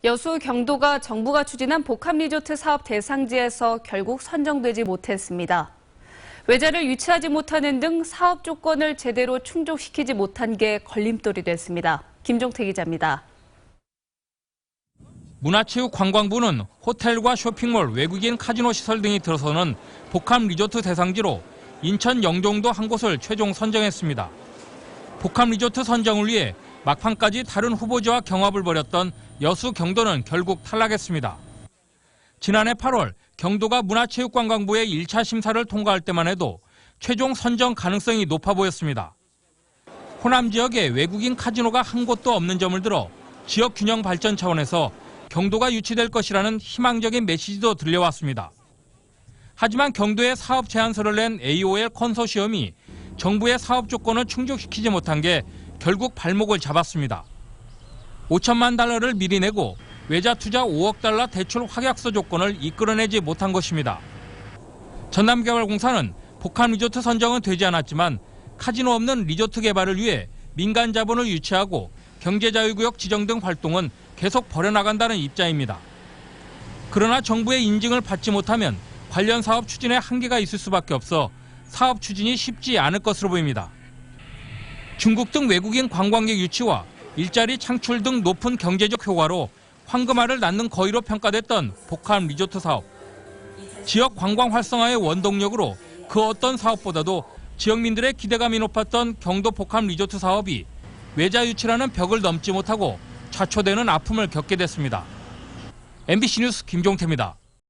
여수 경도가 정부가 추진한 복합리조트 사업 대상지에서 결국 선정되지 못했습니다. 외자를 유치하지 못하는 등 사업 조건을 제대로 충족시키지 못한 게 걸림돌이 됐습니다. 김종태 기자입니다. 문화체육관광부는 호텔과 쇼핑몰, 외국인 카지노 시설 등이 들어서는 복합리조트 대상지로 인천 영종도 한 곳을 최종 선정했습니다. 복합리조트 선정을 위해 막판까지 다른 후보지와 경합을 벌였던 여수 경도는 결국 탈락했습니다. 지난해 8월 경도가 문화체육관광부의 1차 심사를 통과할 때만 해도 최종 선정 가능성이 높아 보였습니다. 호남 지역에 외국인 카지노가 한 곳도 없는 점을 들어 지역 균형 발전 차원에서 경도가 유치될 것이라는 희망적인 메시지도 들려왔습니다. 하지만 경도에 사업 제안서를 낸 AOL 컨소시엄이 정부의 사업 조건을 충족시키지 못한 게 결국 발목을 잡았습니다. 5천만 달러를 미리 내고 외자 투자 5억 달러 대출 확약서 조건을 이끌어내지 못한 것입니다. 전남개발공사는 복합리조트 선정은 되지 않았지만 카지노 없는 리조트 개발을 위해 민간 자본을 유치하고 경제자유구역 지정 등 활동은 계속 벌여나간다는 입장입니다. 그러나 정부의 인증을 받지 못하면 관련 사업 추진에 한계가 있을 수밖에 없어 사업 추진이 쉽지 않을 것으로 보입니다. 중국 등 외국인 관광객 유치와 일자리 창출 등 높은 경제적 효과로 황금알을 낳는 거위로 평가됐던 복합 리조트 사업. 지역 관광 활성화의 원동력으로 그 어떤 사업보다도 지역민들의 기대감이 높았던 경도 복합 리조트 사업이 외자 유치라는 벽을 넘지 못하고 좌초되는 아픔을 겪게 됐습니다. MBC 뉴스 김종태입니다.